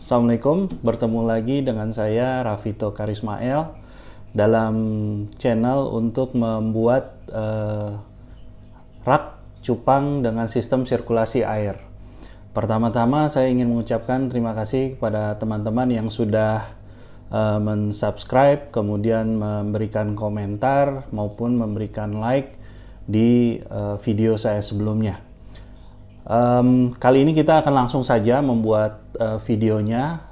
Assalamualaikum, bertemu lagi dengan saya Rafito Karismael dalam channel untuk membuat rak cupang dengan sistem sirkulasi air. Pertama-tama saya ingin mengucapkan terima kasih kepada teman-teman yang sudah mensubscribe, kemudian memberikan komentar maupun memberikan like di video saya sebelumnya. Kali ini kita akan langsung saja membuat videonya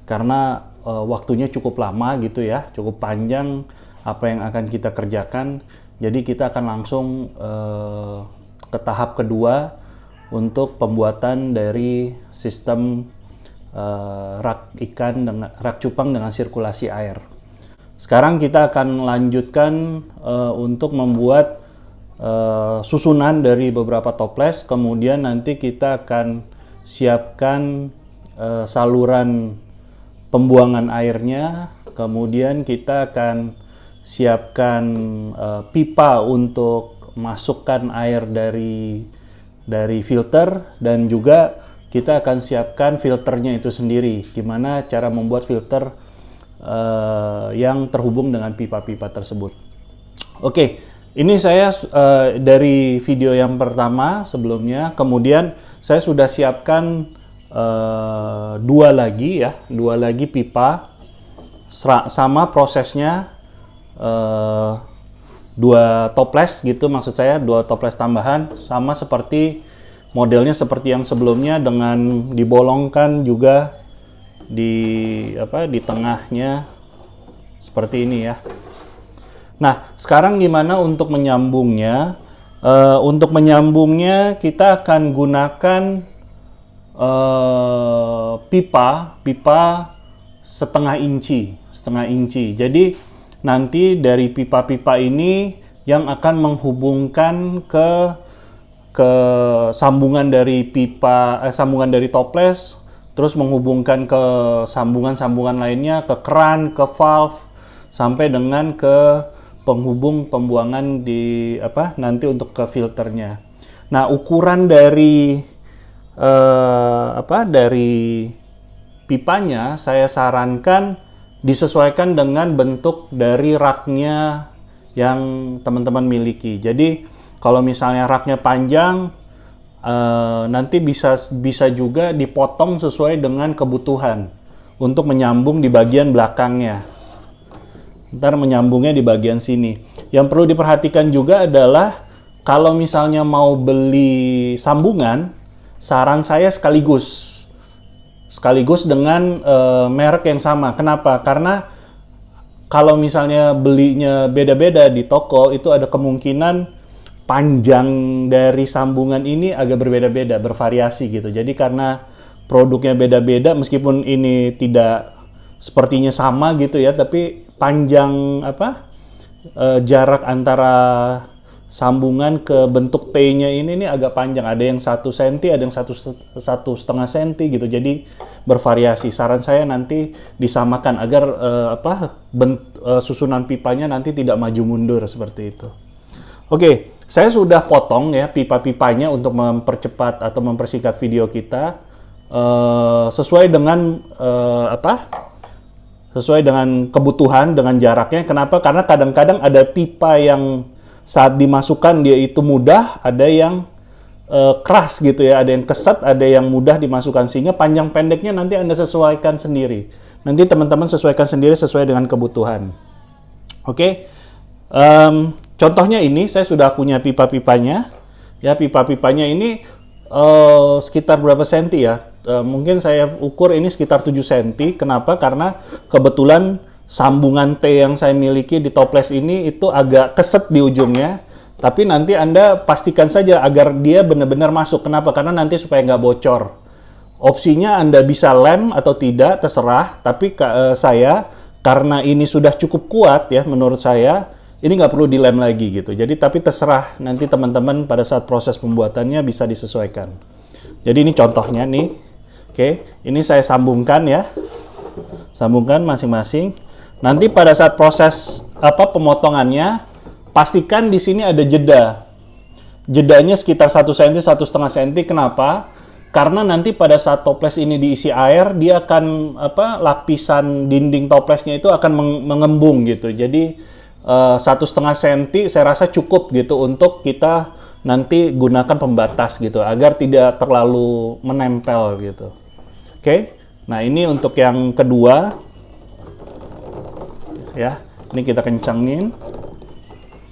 karena waktunya cukup lama gitu ya, cukup panjang apa yang akan kita kerjakan. Jadi kita akan langsung ke tahap kedua untuk pembuatan dari sistem rak cupang dengan sirkulasi air. Sekarang kita akan lanjutkan untuk membuat susunan dari beberapa toples, kemudian nanti kita akan siapkan saluran pembuangan airnya, kemudian kita akan siapkan pipa untuk masukkan air dari filter, dan juga kita akan siapkan filternya itu sendiri, gimana cara membuat filter yang terhubung dengan pipa-pipa tersebut. Oke. Ini saya dari video yang pertama sebelumnya, kemudian saya sudah siapkan dua lagi pipa, sama prosesnya, dua toples gitu, maksud saya dua toples tambahan, sama seperti modelnya seperti yang sebelumnya, dengan dibolongkan juga di tengahnya seperti ini ya. Nah, sekarang gimana untuk menyambungnya? Untuk menyambungnya kita akan gunakan pipa setengah inci. Jadi nanti dari pipa-pipa ini yang akan menghubungkan ke sambungan dari sambungan dari toples, terus menghubungkan ke sambungan-sambungan lainnya, ke keran, ke valve, sampai dengan ke penghubung pembuangan nanti untuk ke filternya. Nah, ukuran dari dari pipanya saya sarankan disesuaikan dengan bentuk dari raknya yang teman-teman miliki. Jadi kalau misalnya raknya panjang, nanti bisa juga dipotong sesuai dengan kebutuhan untuk menyambung di bagian belakangnya. Ntar menyambungnya di bagian sini. Yang perlu diperhatikan juga adalah kalau misalnya mau beli sambungan, saran saya sekaligus dengan merek yang sama. Kenapa? Karena kalau misalnya belinya beda-beda di toko, itu ada kemungkinan panjang dari sambungan ini agak berbeda-beda, bervariasi gitu. Jadi karena produknya beda-beda, meskipun ini tidak sepertinya sama gitu ya, tapi panjang jarak antara sambungan ke bentuk T-nya ini agak panjang. Ada yang 1 cm, ada yang 1,5 cm gitu. Jadi bervariasi. Saran saya nanti disamakan agar susunan pipanya nanti tidak maju mundur seperti itu. Oke, saya sudah potong ya pipa-pipanya untuk mempercepat atau mempersingkat video kita sesuai dengan sesuai dengan kebutuhan, dengan jaraknya. Kenapa? Karena kadang-kadang ada pipa yang saat dimasukkan dia itu mudah, ada yang keras gitu ya, ada yang keset, ada yang mudah dimasukkan, sehingga panjang pendeknya nanti Anda sesuaikan sendiri. Nanti teman-teman sesuaikan sendiri sesuai dengan kebutuhan. Oke. Contohnya ini saya sudah punya pipa-pipanya. Ya, pipa-pipanya ini sekitar berapa senti ya? Mungkin saya ukur ini sekitar 7 cm. Kenapa? Karena kebetulan sambungan T yang saya miliki di toples ini itu agak keset di ujungnya. Tapi nanti Anda pastikan saja agar dia benar-benar masuk. Kenapa? Karena nanti supaya nggak bocor. Opsinya Anda bisa lem atau tidak, terserah. Tapi saya, karena ini sudah cukup kuat ya menurut saya, ini nggak perlu dilem lagi gitu. Jadi tapi terserah nanti teman-teman pada saat proses pembuatannya bisa disesuaikan. Jadi ini contohnya nih. Oke, ini saya sambungkan ya. Sambungkan masing-masing. Nanti pada saat proses pemotongannya, pastikan di sini ada jeda. Jedanya sekitar 1 cm, 1,5 cm. Kenapa? karena nanti pada saat toples ini diisi air, dia akan lapisan dinding toplesnya itu akan mengembung gitu. Jadi 1,5 cm saya rasa cukup gitu untuk kita nanti gunakan pembatas gitu agar tidak terlalu menempel gitu. Oke. Nah, ini untuk yang kedua. Ya, ini kita kencangin.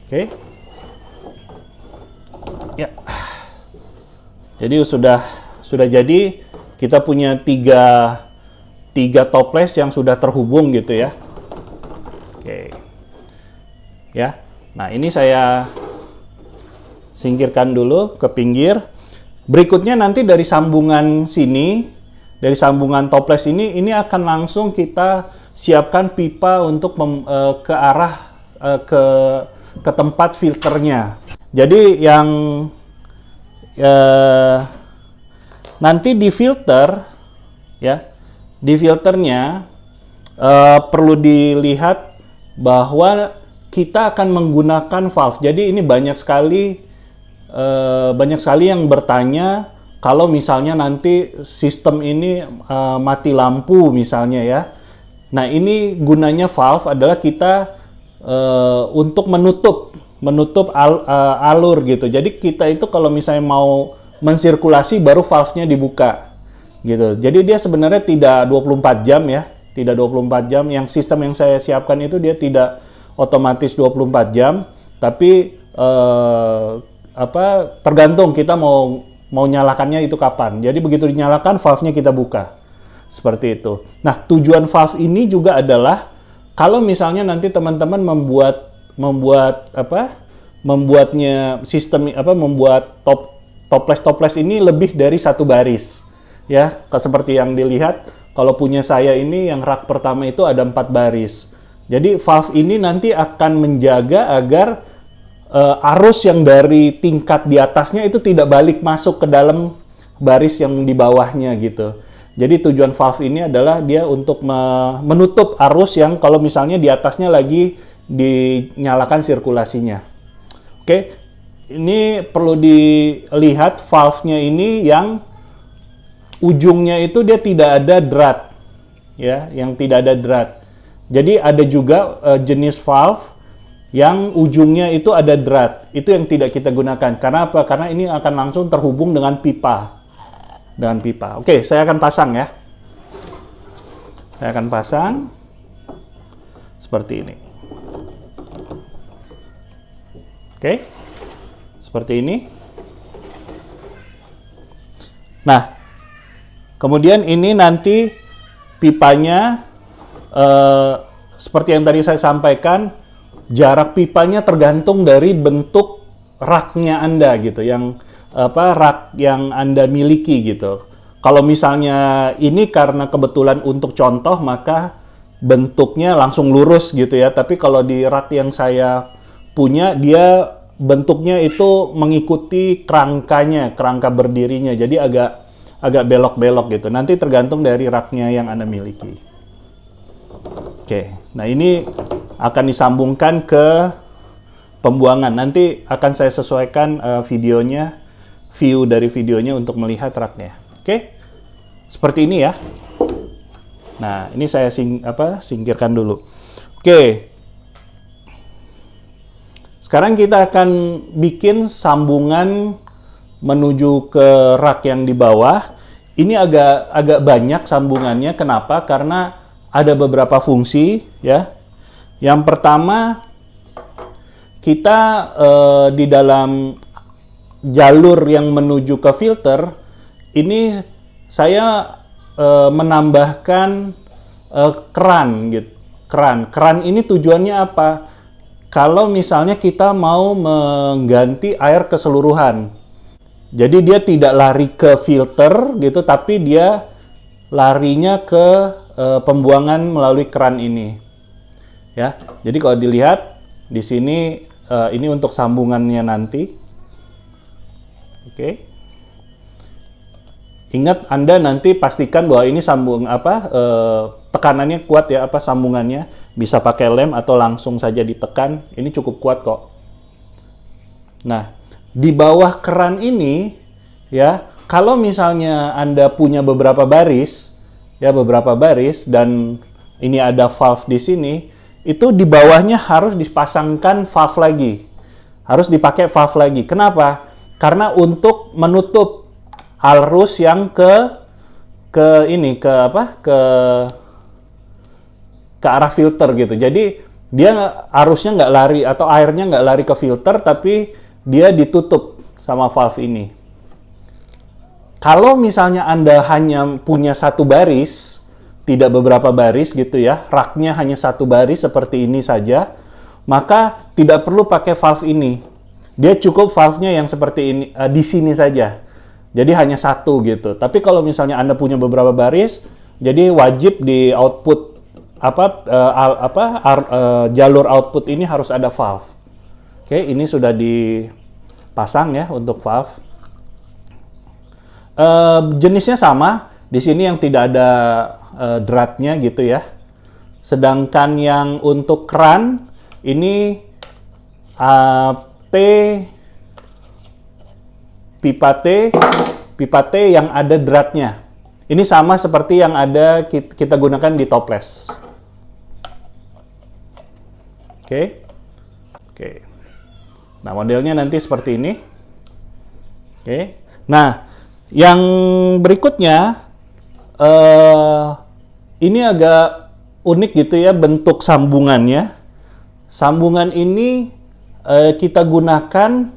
Oke. Ya. Jadi sudah jadi, kita punya tiga toples yang sudah terhubung gitu ya. Oke. Ya. Nah, ini saya singkirkan dulu ke pinggir. Berikutnya nanti dari sambungan sini, dari sambungan toples ini akan langsung kita siapkan pipa untuk ke arah ke tempat filternya. Jadi yang nanti di filter ya, di filternya perlu dilihat bahwa kita akan menggunakan valve. Jadi ini banyak sekali yang bertanya kalau misalnya nanti sistem ini mati lampu misalnya ya. Nah, ini gunanya valve adalah kita untuk menutup alur gitu. Jadi kita itu kalau misalnya mau mensirkulasi baru valve-nya dibuka gitu. Jadi dia sebenarnya tidak 24 jam ya, tidak 24 jam. Yang sistem yang saya siapkan itu dia tidak otomatis 24 jam, tapi tergantung kita mau nyalakannya itu kapan. Jadi begitu dinyalakan valve-nya kita buka. Seperti itu. Nah, tujuan valve ini juga adalah kalau misalnya nanti teman-teman membuatnya sistem membuat toples ini lebih dari satu baris. Ya, seperti yang dilihat kalau punya saya ini yang rak pertama itu ada 4 baris. Jadi valve ini nanti akan menjaga agar arus yang dari tingkat di atasnya itu tidak balik masuk ke dalam baris yang di bawahnya gitu. Jadi tujuan valve ini adalah dia untuk menutup arus yang kalau misalnya di atasnya lagi dinyalakan sirkulasinya. Oke, ini perlu dilihat valve-nya ini yang ujungnya itu dia tidak ada drat, ya, yang tidak ada drat. Jadi ada juga jenis valve yang ujungnya itu ada drat. Itu yang tidak kita gunakan. Karena apa? Karena ini akan langsung terhubung dengan pipa. Oke, saya akan pasang ya. Saya akan pasang seperti ini. Oke. Seperti ini. Nah, kemudian ini nanti pipanya seperti yang tadi saya sampaikan, jarak pipanya tergantung dari bentuk raknya Anda gitu, yang rak yang Anda miliki gitu. Kalau misalnya ini karena kebetulan untuk contoh maka bentuknya langsung lurus gitu ya. Tapi kalau di rak yang saya punya dia bentuknya itu mengikuti kerangka berdirinya. Jadi agak belok-belok gitu. Nanti tergantung dari raknya yang Anda miliki. Oke, nah ini akan disambungkan ke pembuangan. Nanti akan saya sesuaikan view dari videonya untuk melihat raknya. Oke, seperti ini ya. Nah, ini saya singkirkan dulu. Oke, sekarang kita akan bikin sambungan menuju ke rak yang di bawah. Ini agak banyak sambungannya. Kenapa? Karena ada beberapa fungsi ya. Yang pertama, kita di dalam jalur yang menuju ke filter ini saya menambahkan keran gitu. Keran ini tujuannya apa? Kalau misalnya kita mau mengganti air keseluruhan. Jadi dia tidak lari ke filter gitu, tapi dia larinya ke pembuangan melalui keran ini. Ya. Jadi kalau dilihat di sini ini untuk sambungannya nanti. Oke. Ingat Anda nanti pastikan bahwa ini tekanannya kuat ya, sambungannya. Bisa pakai lem atau langsung saja ditekan. Ini cukup kuat kok. Nah, di bawah keran ini ya, kalau misalnya Anda punya beberapa baris, ya beberapa baris, dan ini ada valve di sini, itu di bawahnya harus dipasangkan valve lagi. Harus dipakai valve lagi. Kenapa? Karena untuk menutup arus yang ke arah filter gitu. Jadi dia arusnya nggak lari atau airnya nggak lari ke filter, tapi dia ditutup sama valve ini. Kalau misalnya Anda hanya punya satu baris, tidak beberapa baris gitu ya, raknya hanya satu baris seperti ini saja, maka tidak perlu pakai valve ini. Dia cukup valve-nya yang seperti ini di sini saja. Jadi hanya satu gitu. Tapi kalau misalnya Anda punya beberapa baris, jadi wajib di output jalur output ini harus ada valve. Oke, ini sudah dipasang ya untuk valve. Jenisnya sama, di sini yang tidak ada dratnya gitu ya. Sedangkan yang untuk keran ini pipa T yang ada dratnya. Ini sama seperti yang ada kita gunakan di toples. Oke. Nah, modelnya nanti seperti ini. Oke. Nah, yang berikutnya, ini agak unik gitu ya bentuk sambungannya. Sambungan ini kita gunakan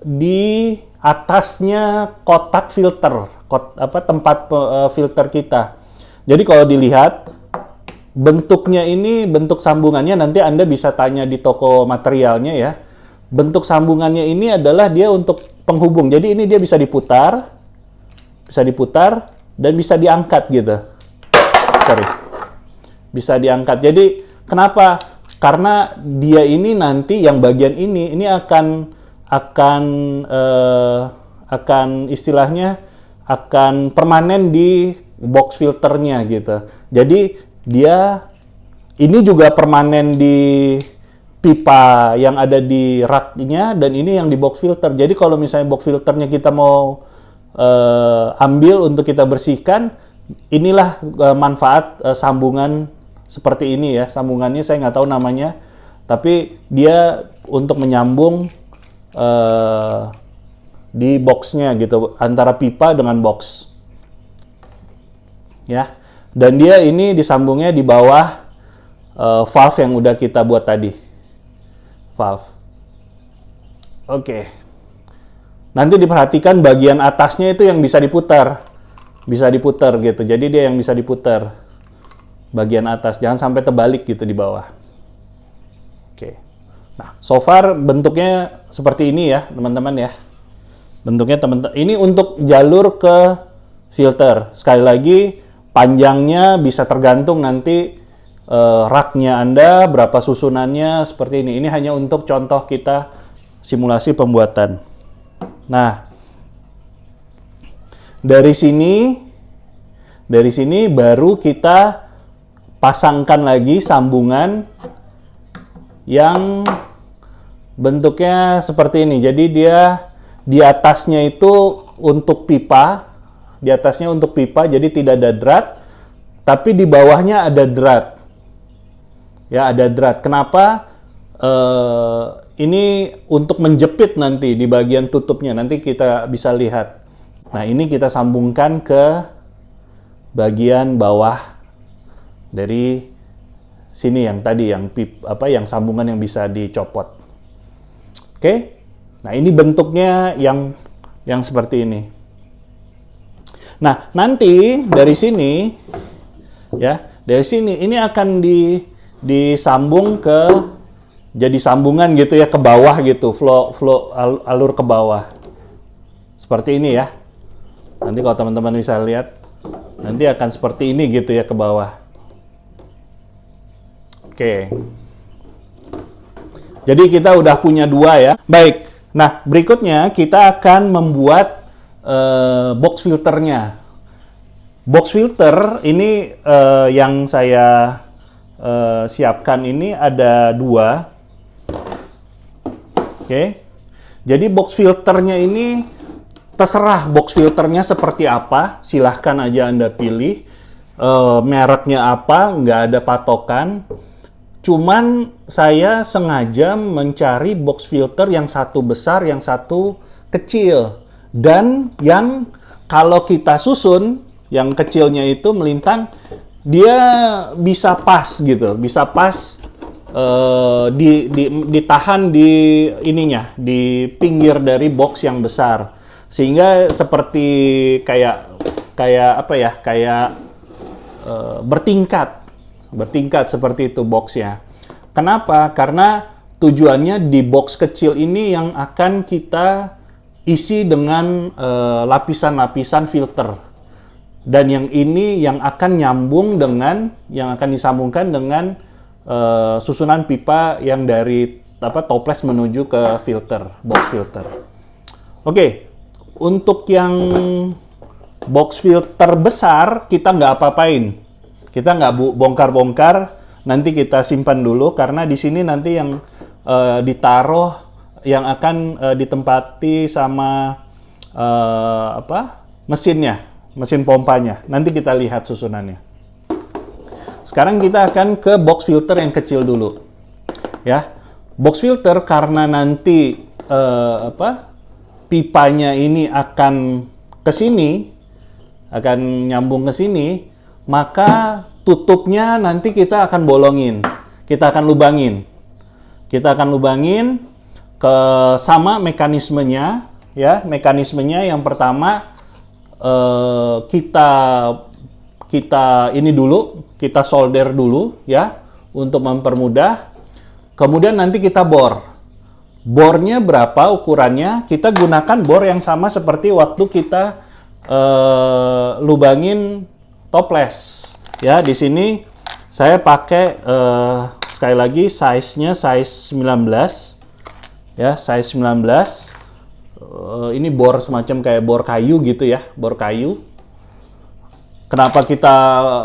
di atasnya kotak filter, tempat filter kita. Jadi kalau dilihat bentuknya ini, bentuk sambungannya nanti Anda bisa tanya di toko materialnya ya. Bentuk sambungannya ini adalah dia untuk penghubung. Jadi ini dia bisa diputar dan bisa diangkat gitu. Bisa diangkat. Jadi kenapa? Karena dia ini nanti yang bagian ini akan istilahnya akan permanen di box filternya gitu. Jadi dia ini juga permanen di pipa yang ada di raknya, dan ini yang di box filter. Jadi kalau misalnya box filternya kita mau ambil untuk kita bersihkan, inilah manfaat sambungan seperti ini ya. Sambungannya saya nggak tahu namanya, tapi dia untuk menyambung di boxnya gitu, antara pipa dengan box ya. Dan dia ini disambungnya di bawah valve yang udah kita buat tadi. Valve. Oke. Nanti diperhatikan bagian atasnya itu yang bisa diputar. Bisa diputar gitu. Jadi dia yang bisa diputar. Bagian atas. Jangan sampai terbalik gitu di bawah. Oke. Nah, so far bentuknya seperti ini ya, teman-teman ya. Bentuknya teman-teman. Ini untuk jalur ke filter. Sekali lagi, panjangnya bisa tergantung nanti raknya Anda, berapa susunannya, seperti ini. Ini hanya untuk contoh kita simulasi pembuatan. Nah, dari sini baru kita pasangkan lagi sambungan yang bentuknya seperti ini. Jadi dia di atasnya itu untuk pipa, jadi tidak ada drat, tapi di bawahnya ada drat. Ya, ada drat. Kenapa? Ini untuk menjepit nanti di bagian tutupnya. Nanti kita bisa lihat. Nah, ini kita sambungkan ke bagian bawah dari sini yang tadi, yang sambungan yang bisa dicopot. Oke? Nah, ini bentuknya yang seperti ini. Nah, nanti dari sini ini akan disambung jadi sambungan gitu ya, ke bawah gitu, alur ke bawah seperti ini ya. Nanti kalau teman-teman bisa lihat, nanti akan seperti ini gitu ya, ke bawah. Oke, jadi kita udah punya dua ya. Baik, nah berikutnya kita akan membuat box filternya. Box filter ini yang saya siapkan ini ada dua. Oke. Jadi box filternya ini Terserah box filternya seperti apa, silahkan aja Anda pilih. Mereknya apa, nggak ada patokan. Cuman saya sengaja mencari box filter yang satu besar, yang satu kecil. Dan yang kalau kita susun, yang kecilnya itu melintang, dia bisa pas gitu, bisa pas ditahan di ininya, di pinggir dari box yang besar, sehingga seperti kayak apa ya, kayak bertingkat seperti itu boxnya. Kenapa? Karena tujuannya di box kecil ini yang akan kita isi dengan lapisan-lapisan filter. Dan yang ini yang akan nyambung dengan, yang akan disambungkan dengan susunan pipa yang dari toples menuju ke filter, box filter. Oke, untuk yang box filter besar kita nggak apa-apain, kita nggak bongkar-bongkar, nanti kita simpan dulu karena di sini nanti yang ditaruh, yang akan ditempati sama mesinnya, mesin pompanya. Nanti kita lihat susunannya. Sekarang kita akan ke box filter yang kecil dulu, ya. Box filter karena nanti pipanya ini akan ke sini, akan nyambung ke sini, maka tutupnya nanti kita akan bolongin, kita akan lubangin ke sama mekanismenya, ya. Mekanismenya yang pertama kita ini dulu, kita solder dulu ya untuk mempermudah. Kemudian nanti kita bor. Bornya berapa ukurannya? Kita gunakan bor yang sama seperti waktu kita lubangin toples. Ya, di sini saya pakai sekali lagi size-nya size 19. Ya, size 19. Ini bor semacam kayak bor kayu gitu ya, bor kayu. Kenapa kita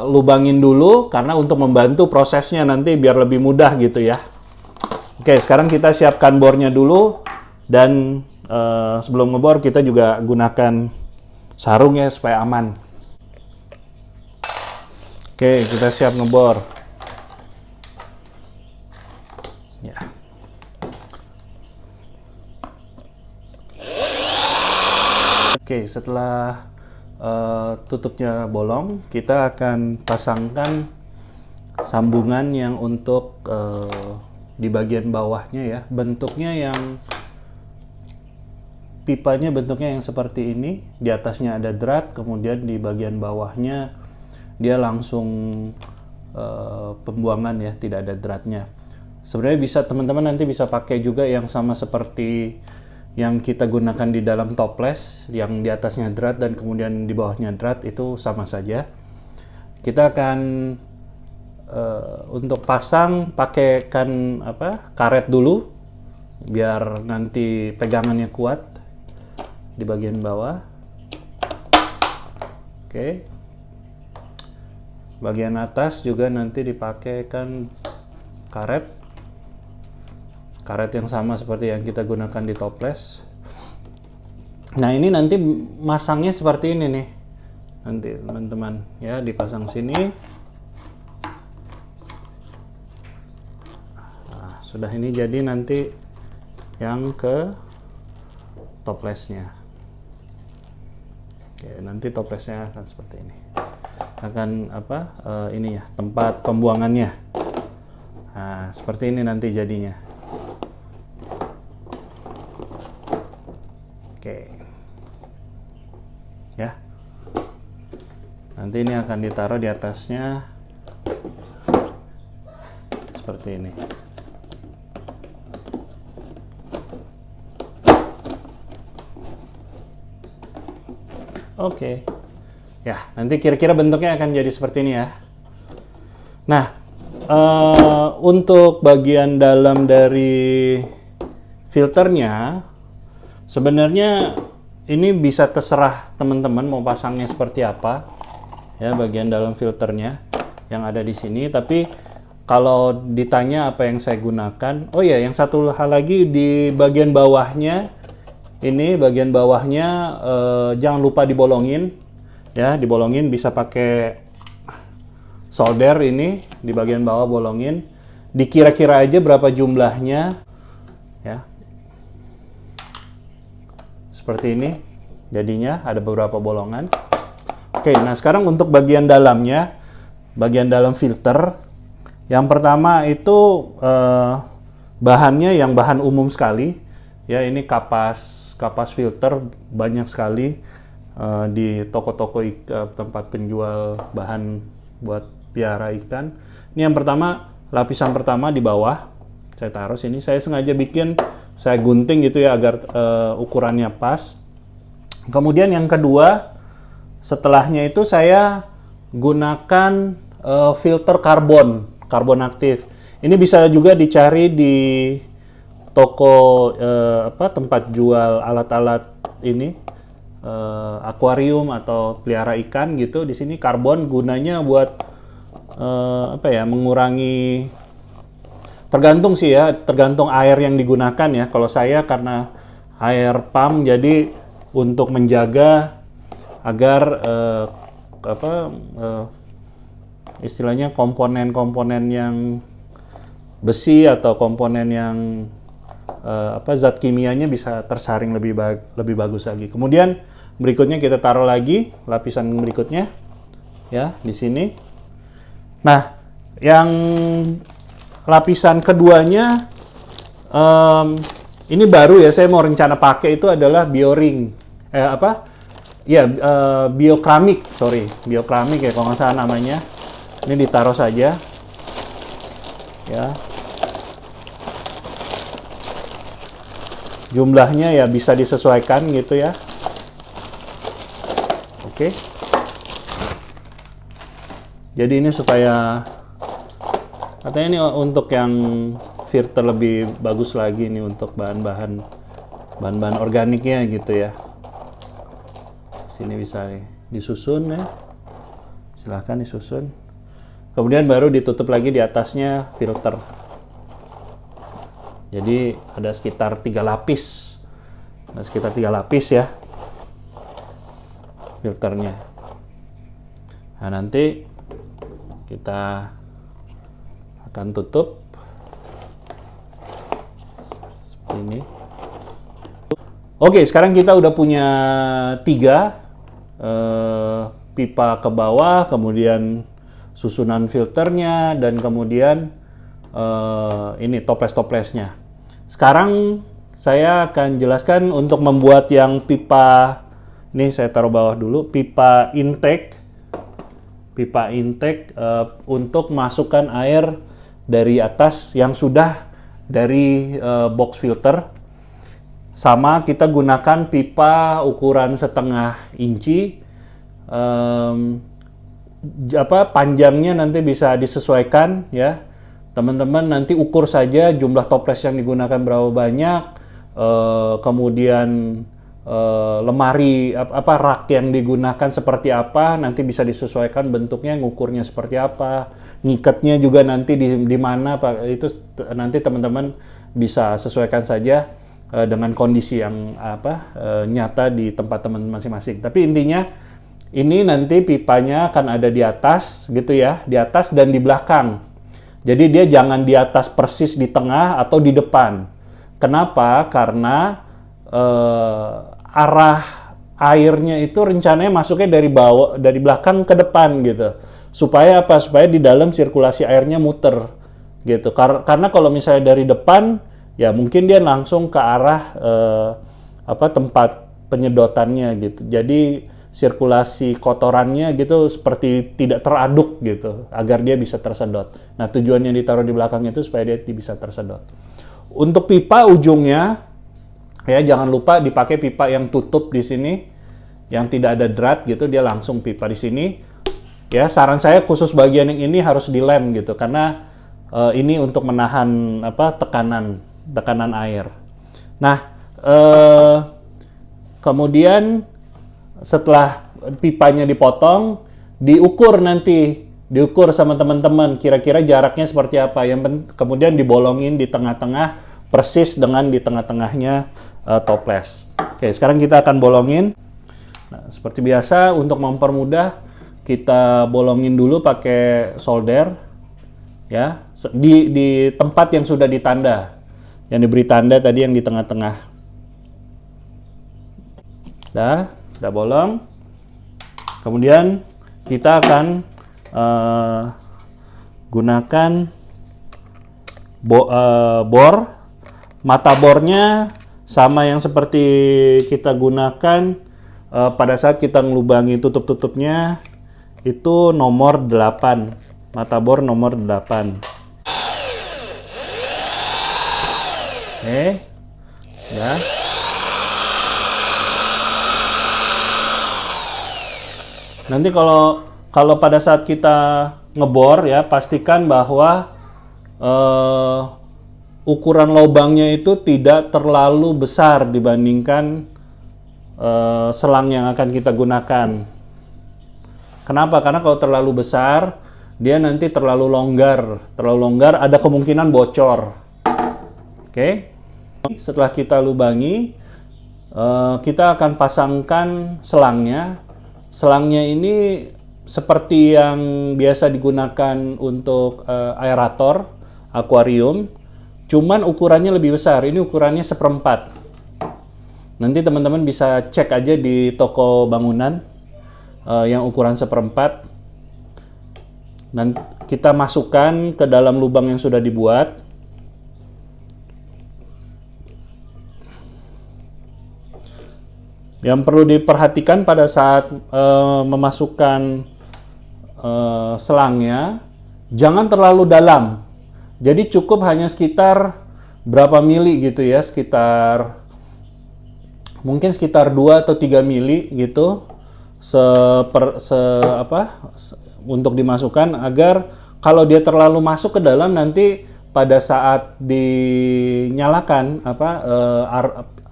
lubangin dulu? Karena untuk membantu prosesnya nanti biar lebih mudah gitu ya. Oke, sekarang kita siapkan bornya dulu. Dan sebelum ngebor kita juga gunakan sarung ya supaya aman. Oke, kita siap ngebor. Ya. Oke, setelah tutupnya bolong, kita akan pasangkan sambungan yang untuk di bagian bawahnya ya. Bentuknya yang pipanya bentuknya yang seperti ini. Di atasnya ada drat, kemudian di bagian bawahnya dia langsung pembuangan ya, tidak ada dratnya. Sebenarnya bisa teman-teman nanti bisa pakai juga yang sama seperti yang kita gunakan di dalam toples, yang di atasnya drat dan kemudian di bawahnya drat, itu sama saja. Kita akan untuk pasang pakaikan karet dulu biar nanti pegangannya kuat di bagian bawah. Oke. Bagian atas juga nanti dipakaikan karet yang sama seperti yang kita gunakan di toples. Nah, ini nanti masangnya seperti ini nih. Nanti teman-teman ya dipasang sini. Nah, sudah ini jadi nanti yang ke toplesnya. Oke, nanti toplesnya akan seperti ini. Akan ini ya, tempat pembuangannya. Nah, seperti ini nanti jadinya. Oke. Ya. Nanti ini akan ditaruh di atasnya seperti ini. Oke. Ya, nanti kira-kira bentuknya akan jadi seperti ini ya. Nah, untuk bagian dalam dari filternya, sebenarnya ini bisa terserah teman-teman mau pasangnya seperti apa. Ya, bagian dalam filternya yang ada di sini. Tapi kalau ditanya apa yang saya gunakan, oh ya, yang satu hal lagi di bagian bawahnya Ini bagian bawahnya jangan lupa dibolongin, ya, dibolongin bisa pakai solder ini di bagian bawah bolongin. Dikira-kira aja berapa jumlahnya, ya. Seperti ini jadinya ada beberapa bolongan. Oke, nah sekarang untuk bagian dalamnya, bagian dalam filter. Yang pertama itu bahannya yang bahan umum sekali, ya, ini kapas filter banyak sekali di toko-toko tempat penjual bahan buat piara ikan. Ini yang pertama, lapisan pertama di bawah saya taruh sini. Saya sengaja bikin, saya gunting gitu ya agar ukurannya pas. Kemudian yang kedua, setelahnya itu saya gunakan filter karbon aktif. Ini bisa juga dicari di toko tempat jual alat-alat ini, akuarium atau pelihara ikan gitu. Di sini karbon gunanya buat mengurangi, tergantung sih ya, tergantung air yang digunakan ya. Kalau saya karena air pump, jadi untuk menjaga agar istilahnya komponen-komponen yang besi atau komponen yang zat kimianya bisa tersaring lebih bagus lagi. Kemudian berikutnya kita taruh lagi lapisan berikutnya, ya, di sini. Nah, yang lapisan keduanya ini baru ya, saya mau rencana pakai itu adalah bioring, biokramik, biokramik ya kalau nggak salah namanya. Ini ditaruh saja, ya. Jumlahnya ya bisa disesuaikan gitu ya. Oke. Jadi ini supaya, katanya ini untuk yang filter lebih bagus lagi nih untuk bahan-bahan organiknya gitu ya. Sini bisa disusun ya. Silahkan disusun. Kemudian baru ditutup lagi di atasnya filter. Jadi ada sekitar 3 lapis. Ada sekitar 3 lapis ya filternya. Nah, nanti kita akan tutup seperti ini. Oke, sekarang kita udah punya 3 pipa ke bawah, kemudian susunan filternya, dan kemudian ini toples-toplesnya. Sekarang saya akan jelaskan untuk membuat yang pipa, ini saya taruh bawah dulu, pipa intake untuk masukkan air dari atas yang sudah dari box filter. Sama kita gunakan pipa ukuran 1/2 inci. Panjangnya nanti bisa disesuaikan ya. Teman-teman nanti ukur saja jumlah toples yang digunakan berapa banyak, kemudian lemari rak yang digunakan seperti apa, nanti bisa disesuaikan bentuknya, ngukurnya seperti apa, ngikatnya juga nanti di mana Pak, itu nanti teman-teman bisa sesuaikan saja dengan kondisi yang nyata di tempat teman masing-masing. Tapi intinya ini nanti pipanya akan ada di atas gitu ya, di atas dan di belakang. Jadi dia jangan di atas persis di tengah atau di depan. Kenapa? Karena arah airnya itu rencananya masuknya dari belakang ke depan gitu. Supaya apa? Supaya di dalam sirkulasi airnya muter gitu. Karena kalau misalnya dari depan, ya mungkin dia langsung ke arah tempat penyedotannya gitu. Jadi sirkulasi kotorannya gitu seperti tidak teraduk gitu, agar dia bisa tersedot. Nah, tujuannya ditaruh di belakang itu supaya dia bisa tersedot. Untuk pipa ujungnya, ya jangan lupa dipakai pipa yang tutup di sini, yang tidak ada drat gitu, dia langsung pipa di sini. Ya, saran saya khusus bagian yang ini harus dilem gitu, karena ini untuk menahan tekanan air. Nah, kemudian setelah pipanya dipotong, diukur sama teman-teman kira-kira jaraknya seperti apa. Kemudian dibolongin di tengah-tengah persis dengan di tengah-tengahnya toples. Oke, sekarang kita akan bolongin. Nah, seperti biasa untuk mempermudah kita bolongin dulu pakai solder ya di tempat yang sudah ditanda. Yang diberi tanda tadi yang di tengah-tengah. Sudah bolong. Kemudian kita akan gunakan bor. Mata bornya sama yang seperti kita gunakan pada saat kita ngelubangi tutup-tutupnya, itu nomor 8. Mata bor nomor 8. Oke. Ya. Nanti kalau pada saat kita ngebor ya, pastikan bahwa ukuran lubangnya itu tidak terlalu besar dibandingkan selang yang akan kita gunakan. Kenapa? Karena kalau terlalu besar, dia nanti terlalu longgar. Terlalu longgar ada kemungkinan bocor. Oke. Setelah kita lubangi, kita akan pasangkan selangnya. Selangnya ini seperti yang biasa digunakan untuk aerator, akuarium. Cuman ukurannya lebih besar. Ini ukurannya 1/4. Nanti teman-teman bisa cek aja di toko bangunan yang ukuran 1/4. Nanti kita masukkan ke dalam lubang yang sudah dibuat. Yang perlu diperhatikan pada saat memasukkan selangnya, jangan terlalu dalam. Jadi cukup hanya sekitar berapa mili gitu ya, mungkin sekitar 2 atau 3 mili gitu untuk dimasukkan, agar kalau dia terlalu masuk ke dalam, nanti pada saat dinyalakan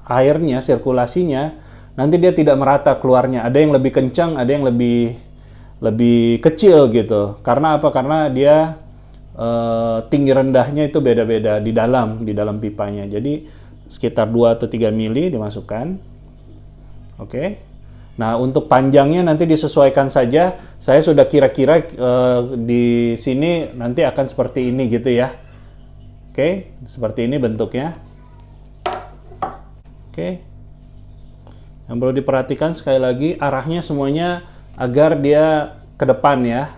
airnya, sirkulasinya, nanti dia tidak merata keluarnya. Ada yang lebih kencang, ada yang lebih kecil gitu. Karena apa? Karena dia tinggi rendahnya itu beda-beda di dalam pipanya. Jadi sekitar 2 atau 3 mili dimasukkan. Oke. Nah, untuk panjangnya nanti disesuaikan saja. Saya sudah kira-kira di sini nanti akan seperti ini gitu ya. Oke, seperti ini bentuknya. Oke. Yang perlu diperhatikan sekali lagi, arahnya semuanya agar dia ke depan ya.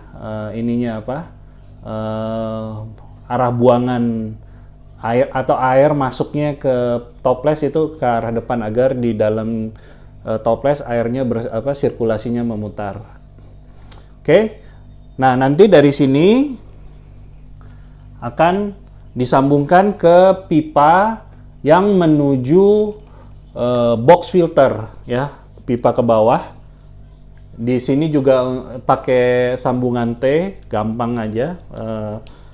Arah buangan air atau air masuknya ke toples itu ke arah depan, agar di dalam toples airnya sirkulasinya memutar. Oke. Nah, nanti dari sini akan disambungkan ke pipa yang menuju box filter ya, pipa ke bawah. Di sini juga pakai sambungan T, gampang aja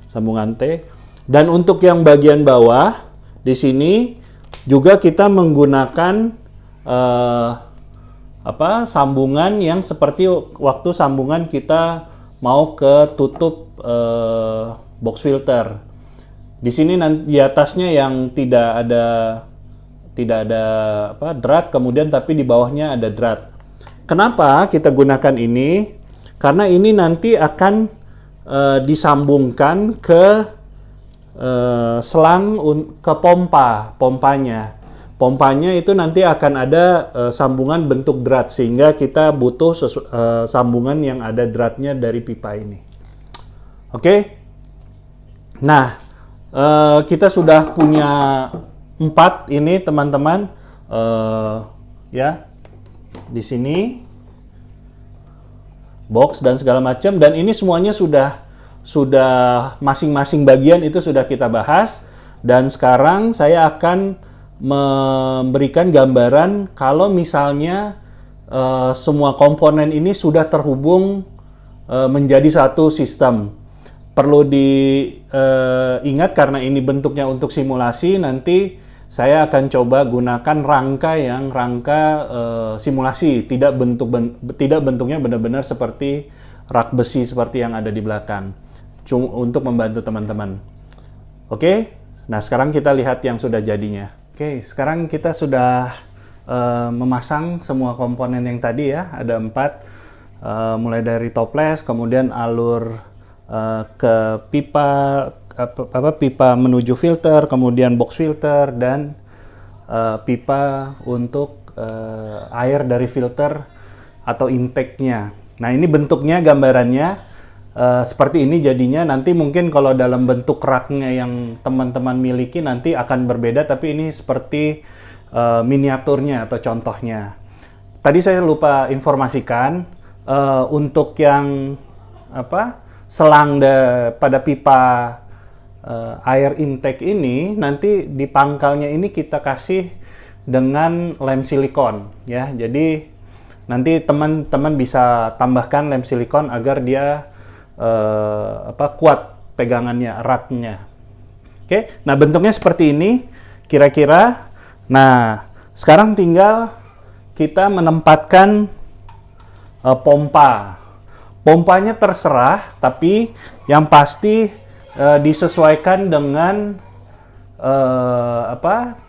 sambungan T. Dan untuk yang bagian bawah di sini juga kita menggunakan sambungan yang seperti waktu sambungan kita mau ke tutup box filter. Di sini di atasnya yang tidak ada drat, kemudian tapi di bawahnya ada drat. Kenapa kita gunakan ini? Karena ini nanti akan disambungkan ke selang ke pompanya. Pompanya itu nanti akan ada sambungan bentuk drat, sehingga kita butuh sambungan yang ada dratnya dari pipa ini. Oke. Nah, kita sudah punya 4 ini teman-teman, ya. Di sini box dan segala macam, dan ini semuanya sudah masing-masing bagian itu sudah kita bahas. Dan sekarang saya akan memberikan gambaran kalau misalnya semua komponen ini sudah terhubung menjadi satu sistem. Perlu diingat karena ini bentuknya untuk simulasi, nanti saya akan coba gunakan rangka simulasi, tidak bentuknya benar-benar seperti rak besi seperti yang ada di belakang, untuk membantu teman-teman. Oke, nah sekarang kita lihat yang sudah jadinya. Oke, sekarang kita sudah memasang semua komponen yang tadi ya, ada 4, mulai dari toples, kemudian alur ke pipa, pipa menuju filter, kemudian box filter, dan pipa untuk air dari filter atau intake-nya. Nah, ini bentuknya, gambarannya seperti ini jadinya. Nanti mungkin kalau dalam bentuk raknya yang teman-teman miliki nanti akan berbeda, tapi ini seperti miniaturnya atau contohnya. Tadi saya lupa informasikan untuk yang selang pada pipa air intake ini, nanti di pangkalnya ini kita kasih dengan lem silikon ya. Jadi nanti teman-teman bisa tambahkan lem silikon agar dia kuat pegangannya, eratnya. Oke, nah bentuknya seperti ini kira-kira. Nah, sekarang tinggal kita menempatkan pompa. Pompanya terserah, tapi yang pasti disesuaikan dengan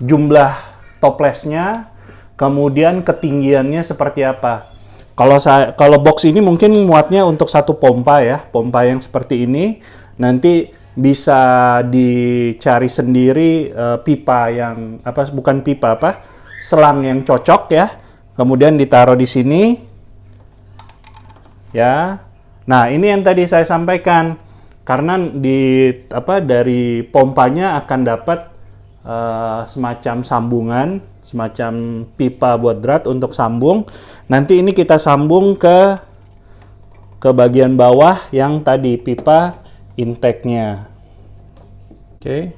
jumlah toplesnya, kemudian ketinggiannya seperti apa. Kalau box ini mungkin muatnya untuk 1 pompa ya, pompa yang seperti ini. Nanti bisa dicari sendiri pipa yang selang yang cocok ya. Kemudian ditaruh di sini ya. Nah, ini yang tadi saya sampaikan, karena dari pompanya akan dapat semacam sambungan, semacam pipa buat drat untuk sambung. Nanti ini kita sambung ke bagian bawah yang tadi pipa intake-nya. Oke.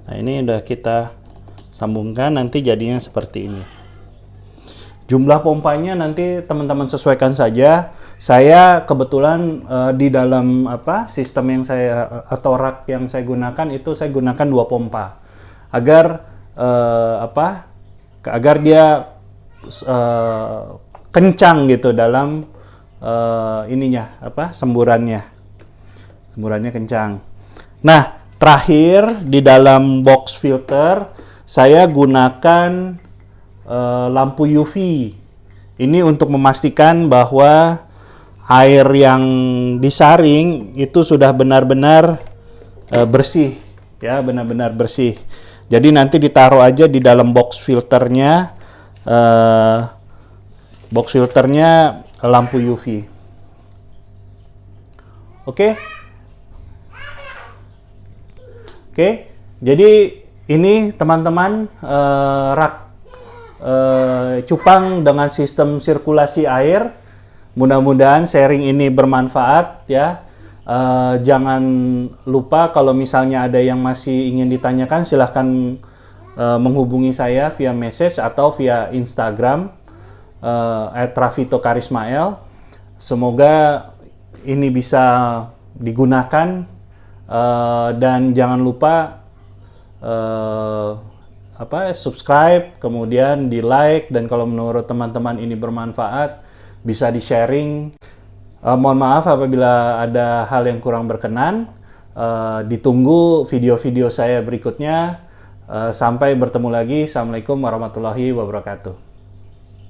Nah, ini udah kita sambungkan, nanti jadinya seperti ini. Jumlah pompanya nanti teman-teman sesuaikan saja. Saya kebetulan di dalam sistem yang atau rak yang saya gunakan itu saya gunakan 2 pompa agar agar dia kencang gitu dalam semburannya kencang. Nah, terakhir di dalam box filter saya gunakan lampu UV. Ini untuk memastikan bahwa air yang disaring itu sudah benar-benar bersih ya, benar-benar bersih. Jadi nanti ditaruh aja di dalam box filternya, lampu UV. Oke, jadi ini teman-teman rak cupang dengan sistem sirkulasi air. Mudah-mudahan sharing ini bermanfaat ya. Jangan lupa kalau misalnya ada yang masih ingin ditanyakan, silahkan menghubungi saya via message atau via Instagram @rafitokarismael. Semoga ini bisa digunakan dan jangan lupa subscribe, kemudian di like, dan kalau menurut teman-teman ini bermanfaat bisa di sharing. Mohon maaf apabila ada hal yang kurang berkenan. Ditunggu video-video saya berikutnya. Sampai bertemu lagi. Assalamualaikum warahmatullahi wabarakatuh.